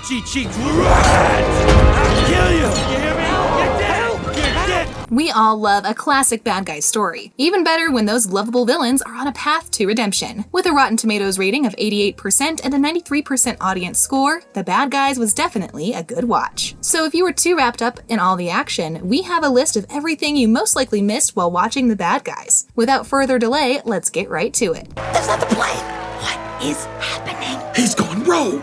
Watch cheeks. I'll kill you. You hear me? You're dead. You're dead. We all love a classic bad guy story. Even better when those lovable villains are on a path to redemption. With a Rotten Tomatoes rating of 88% and a 93% audience score, The Bad Guys was definitely a good watch. So if you were too wrapped up in all the action, we have a list of everything you most likely missed while watching The Bad Guys. Without further delay, let's get right to it. That's not the plan. What is happening? He's gone rogue.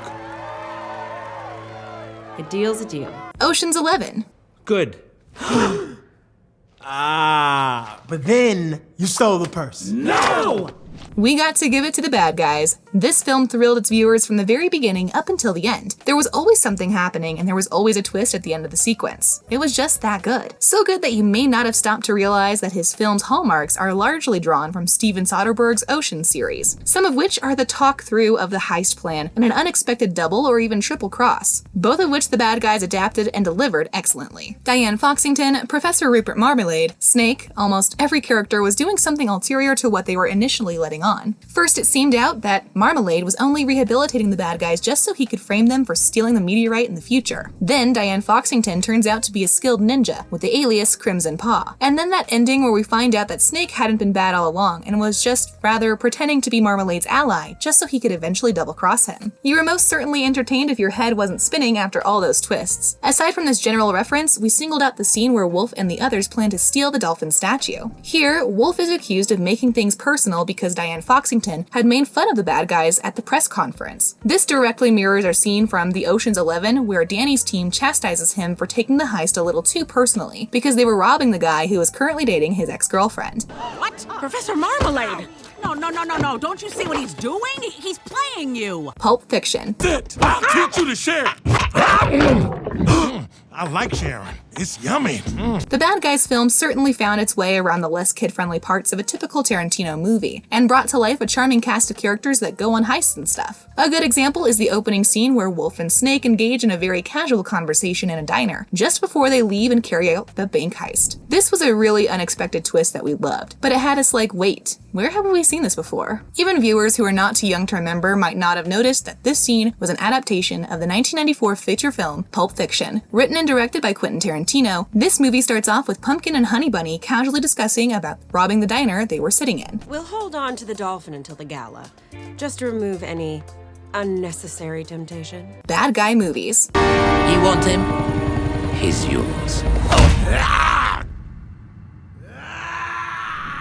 A deal's a deal. Ocean's 11. Good. But then you stole the purse. No! We got to give it to The Bad Guys. This film thrilled its viewers from the very beginning up until the end. There was always something happening and there was always a twist at the end of the sequence. It was just that good. So good that you may not have stopped to realize that his film's hallmarks are largely drawn from Steven Soderbergh's Ocean series, some of which are the talk-through of the heist plan and an unexpected double or even triple cross, both of which The Bad Guys adapted and delivered excellently. Diane Foxington, Professor Rupert Marmalade, Snake, almost every character was doing something ulterior to what they were initially letting on. First, it seemed out that Marmalade was only rehabilitating the bad guys just so he could frame them for stealing the meteorite in the future. Then Diane Foxington turns out to be a skilled ninja with the alias Crimson Paw. And then that ending where we find out that Snake hadn't been bad all along and was just rather pretending to be Marmalade's ally just so he could eventually double-cross him. You were most certainly entertained if your head wasn't spinning after all those twists. Aside from this general reference, we singled out the scene where Wolf and the others plan to steal the dolphin statue. Here, Wolf is accused of making things personal because Diane Foxington had made fun of the bad guys at the press conference. This directly mirrors our scene from the Ocean's 11 where Danny's team chastises him for taking the heist a little too personally because they were robbing the guy who is currently dating his ex-girlfriend. What? Professor Marmalade! No. Don't you see what he's doing? He's playing you. Pulp Fiction. I'll teach you to share. I like sharing. It's yummy. The Bad Guys film certainly found its way around the less kid-friendly parts of a typical Tarantino movie, and brought to life a charming cast of characters that go on heists and stuff. A good example is the opening scene where Wolf and Snake engage in a very casual conversation in a diner, just before they leave and carry out the bank heist. This was a really unexpected twist that we loved, but it had us like, wait, where have we seen this before? Even viewers who are not too young to remember might not have noticed that this scene was an adaptation of the 1994 feature film Pulp Fiction. Written and directed by Quentin Tarantino, this movie starts off with Pumpkin and Honey Bunny casually discussing about robbing the diner they were sitting in. We'll hold on to the dolphin until the gala, just to remove any unnecessary temptation. Bad guy movies. You want him? He's yours.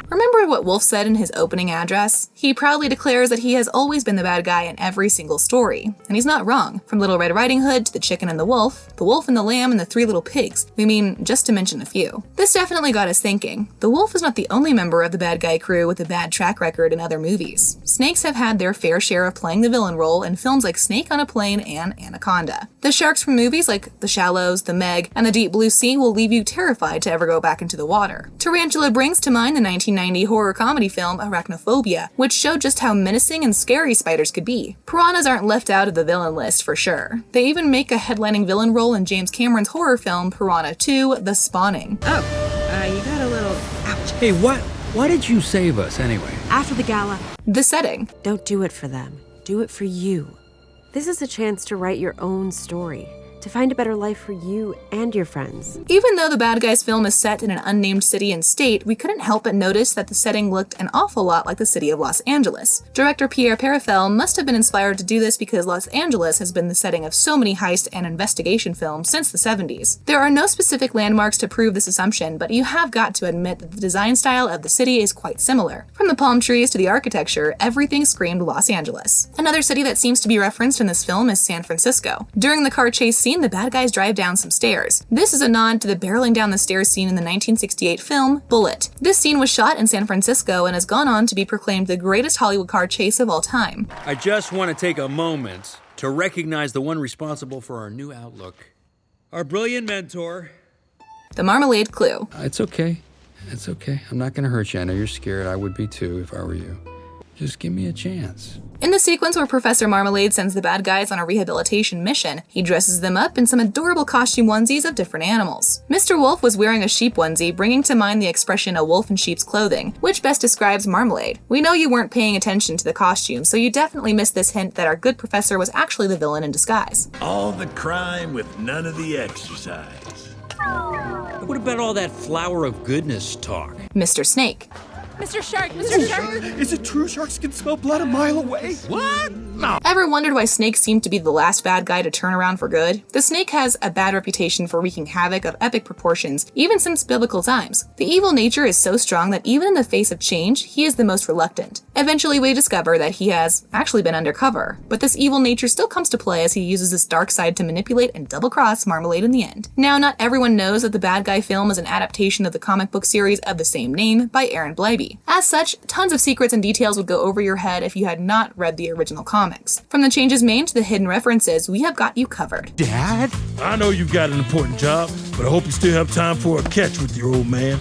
Remember what Wolf said in his opening address? He proudly declares that he has always been the bad guy in every single story. And he's not wrong. From Little Red Riding Hood to The Chicken and the Wolf and the Lamb and the Three Little Pigs. We mean, just to mention a few. This definitely got us thinking. The Wolf is not the only member of the bad guy crew with a bad track record in other movies. Snakes have had their fair share of playing the villain role in films like Snake on a Plane and Anaconda. The sharks from movies like The Shallows, The Meg, and The Deep Blue Sea will leave you terrified to ever go back into the water. Tarantula brings to mind the 1990 horror comedy film Arachnophobia, which showed just how menacing and scary spiders could be. Piranhas aren't left out of the villain list for sure. They even make a headlining villain role in James Cameron's horror film Piranha 2: The Spawning. Oh, you got a little... Ouch. Hey, why did you save us anyway? After the gala, The Setting. don't do it for them. Do it for you. This is a chance to write your own story, to find a better life for you and your friends. Even though the Bad Guys film is set in an unnamed city and state, we couldn't help but notice that the setting looked an awful lot like the city of Los Angeles. Director Pierre Perifel must have been inspired to do this because Los Angeles has been the setting of so many heist and investigation films since the 70s. There are no specific landmarks to prove this assumption, but you have got to admit that the design style of the city is quite similar. From the palm trees to the architecture, everything screamed Los Angeles. Another city that seems to be referenced in this film is San Francisco. During the car chase scene, the bad guys drive down some stairs. This is a nod to the barreling down the stairs scene in the 1968 film Bullitt. This scene was shot in San Francisco and has gone on to be proclaimed the greatest Hollywood car chase of all time. I just want to take a moment to recognize the one responsible for our new outlook. Our brilliant mentor. The Marmalade Clue. It's okay. It's okay. I'm not going to hurt you. I know you're scared. I would be too if I were you. Just give me a chance. In the sequence where Professor Marmalade sends the bad guys on a rehabilitation mission, he dresses them up in some adorable costume onesies of different animals. Mr. Wolf was wearing a sheep onesie, bringing to mind the expression a wolf in sheep's clothing, which best describes Marmalade. We know you weren't paying attention to the costume, so you definitely missed this hint that our good professor was actually the villain in disguise. All the crime with none of the exercise. What about all that flower of goodness talk? Mr. Snake. Mr. Shark, Mr. Shark. Is it true sharks can smell blood a mile away? What? No. Ever wondered why Snake seemed to be the last bad guy to turn around for good? The Snake has a bad reputation for wreaking havoc of epic proportions, even since biblical times. The evil nature is so strong that even in the face of change, he is the most reluctant. Eventually, we discover that he has actually been undercover, but this evil nature still comes to play as he uses his dark side to manipulate and double-cross Marmalade in the end. Now, not everyone knows that the Bad Guy film is an adaptation of the comic book series of the same name by Aaron Blybe. As such, tons of secrets and details would go over your head if you had not read the original comics. From the changes made to the hidden references, we have got you covered. Dad? I know you've got an important job, but I hope you still have time for a catch with your old man.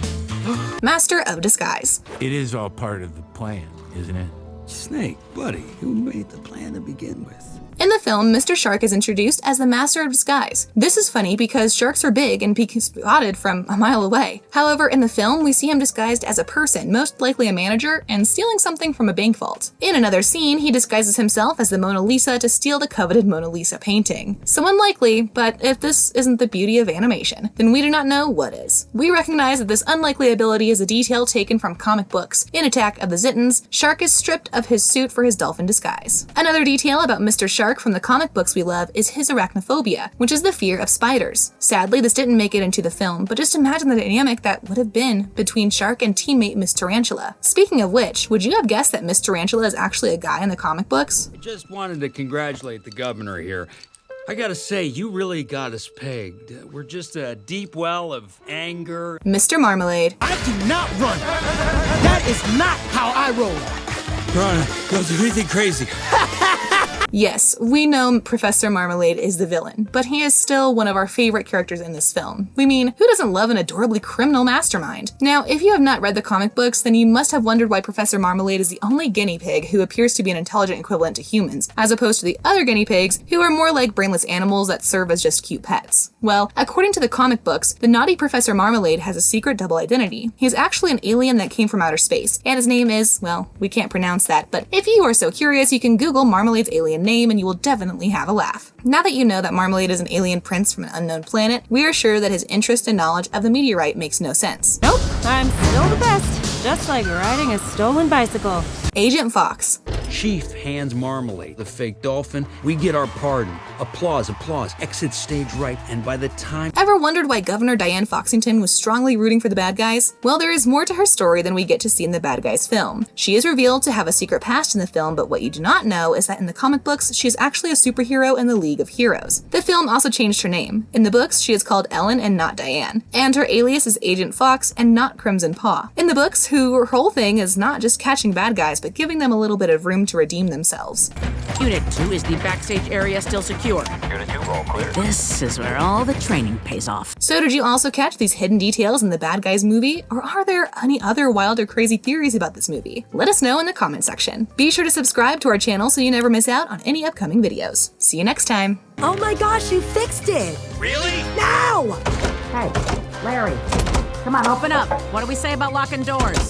Master of Disguise. It is all part of the plan, isn't it? Snake, buddy, who made the plan to begin with? In the film, Mr. Shark is introduced as the Master of Disguise. This is funny because sharks are big and can be spotted from a mile away. However, in the film, we see him disguised as a person, most likely a manager, and stealing something from a bank vault. In another scene, he disguises himself as the Mona Lisa to steal the coveted Mona Lisa painting. So unlikely, but if this isn't the beauty of animation, then we do not know what is. We recognize that this unlikely ability is a detail taken from comic books. In Attack of the Zitans, Shark is stripped of his suit for his dolphin disguise. Another detail about Mr. Shark from the comic books we love is his arachnophobia, which is the fear of spiders. Sadly, this didn't make it into the film, but just imagine the dynamic that would have been between Shark and teammate Miss Tarantula. Speaking of which, would you have guessed that Miss Tarantula is actually a guy in the comic books? I just wanted to congratulate the governor here. I gotta say, you really got us pegged. We're just a deep well of anger. Mr. Marmalade. I do not run. That is not how I roll. Run, don't do anything crazy. Yes, we know Professor Marmalade is the villain, but he is still one of our favorite characters in this film. We mean, who doesn't love an adorably criminal mastermind? Now, if you have not read the comic books, then you must have wondered why Professor Marmalade is the only guinea pig who appears to be an intelligent equivalent to humans, as opposed to the other guinea pigs who are more like brainless animals that serve as just cute pets. Well, according to the comic books, the naughty Professor Marmalade has a secret double identity. He is actually an alien that came from outer space, and his name is, well, we can't pronounce that, but if you are so curious, you can Google Marmalade's alien name and you will definitely have a laugh. Now that you know that Marmalade is an alien prince from an unknown planet, we are sure that his interest and knowledge of the meteorite makes no sense. Nope, I'm still the best. Just like riding a stolen bicycle. Agent Fox. Chief hands Marmalade, the fake dolphin. We get our pardon. Applause, applause. Exit stage right, and by the time... Ever wondered why Governor Diane Foxington was strongly rooting for the bad guys? Well, there is more to her story than we get to see in the bad guys film. She is revealed to have a secret past in the film, but what you do not know is that in the comic books, she is actually a superhero in the League of Heroes. The film also changed her name. In the books, she is called Ellen and not Diane, and her alias is Agent Fox and not Crimson Paw. In the books, her whole thing is not just catching bad guys, but giving them a little bit of room to redeem themselves. Unit 2, is the backstage area still secure? Unit 2, all clear. This is where all the training pays off. So did you also catch these hidden details in the Bad Guys movie? Or are there any other wild or crazy theories about this movie? Let us know in the comment section. Be sure to subscribe to our channel so you never miss out on any upcoming videos. See you next time. Oh my gosh, you fixed it! Really? Now! Hey, Larry, come on, open up. What do we say about locking doors?